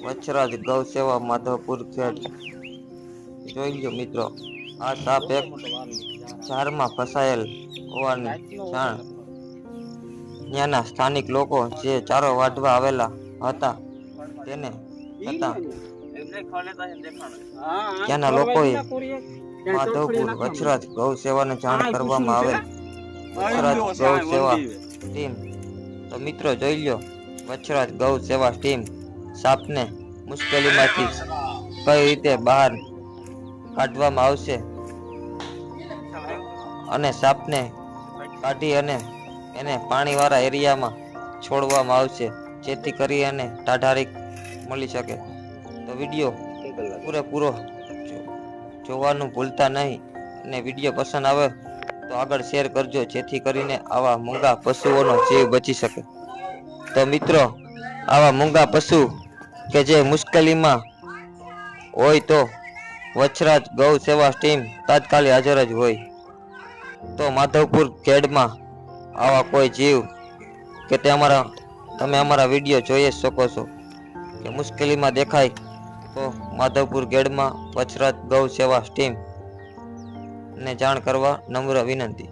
વચરાજ ગૌ સેવા માધવપુર ખેડ. જોઈ લો મિત્રો, આ સાપ એક ઝાડમાં ફસાયેલ હોવાની જાણ ત્યાંના સ્થાનિક લોકો જે ચારો વાઢવા આવેલા હતા તેને છતાં ત્યાંના લોકોએ માધવપુર વચરાજ ગૌ સેવાને જાણ કરવામાં આવેલ. વચરાજ ગૌ સેવા ટીમ, તો મિત્રો જોઈ લો, વચરાજ ગૌ સેવા ટીમ સાપને મુશ્કેલીમાંથી કઈ રીતે બહાર કાઢવામાં આવશે અને સાપને કાઢી અને એને પાણીવાળા એરિયામાં છોડવામાં આવશે, જેથી કરી અને ટાઢારી મળી શકે. તો વિડીયો પૂરેપૂરો જોવાનું ભૂલતા નહીં અને વિડીયો પસંદ આવે તો આગળ શેર કરજો, જેથી કરીને આવા મૂંગા પશુઓનો જીવ બચી શકે. તો મિત્રો, આવા મૂંગા પશુ કે જે મુશ્કેલીમાં હોય તો વચરાજ ગૌ સેવા ટીમ તાત્કાલિક હાજર જ હોય. તો માધવપુર ખેડમાં આવા કોઈ જીવ કે તમે અમારા વિડીયો જોઈ શકો છો કે મુશ્કેલીમાં દેખાય તો માધવપુર ખેડમાં વચરાજ ગૌ સેવા ટીમ ને જાણ કરવા નમ્ર વિનંતી.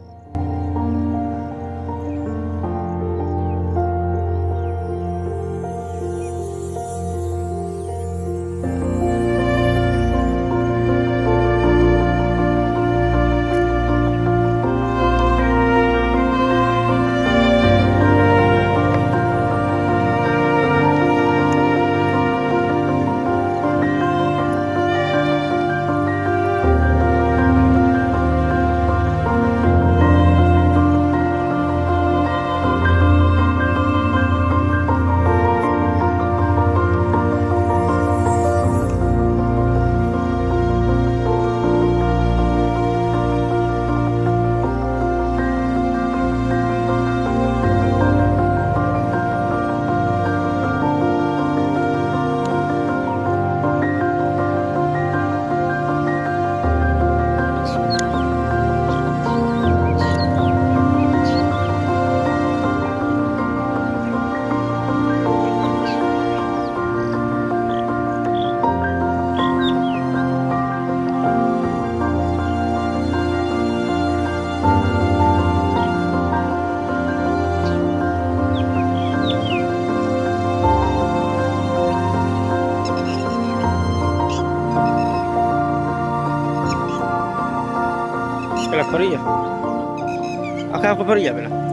પેલા ફરી જા, આખા ફરી જા પેલા.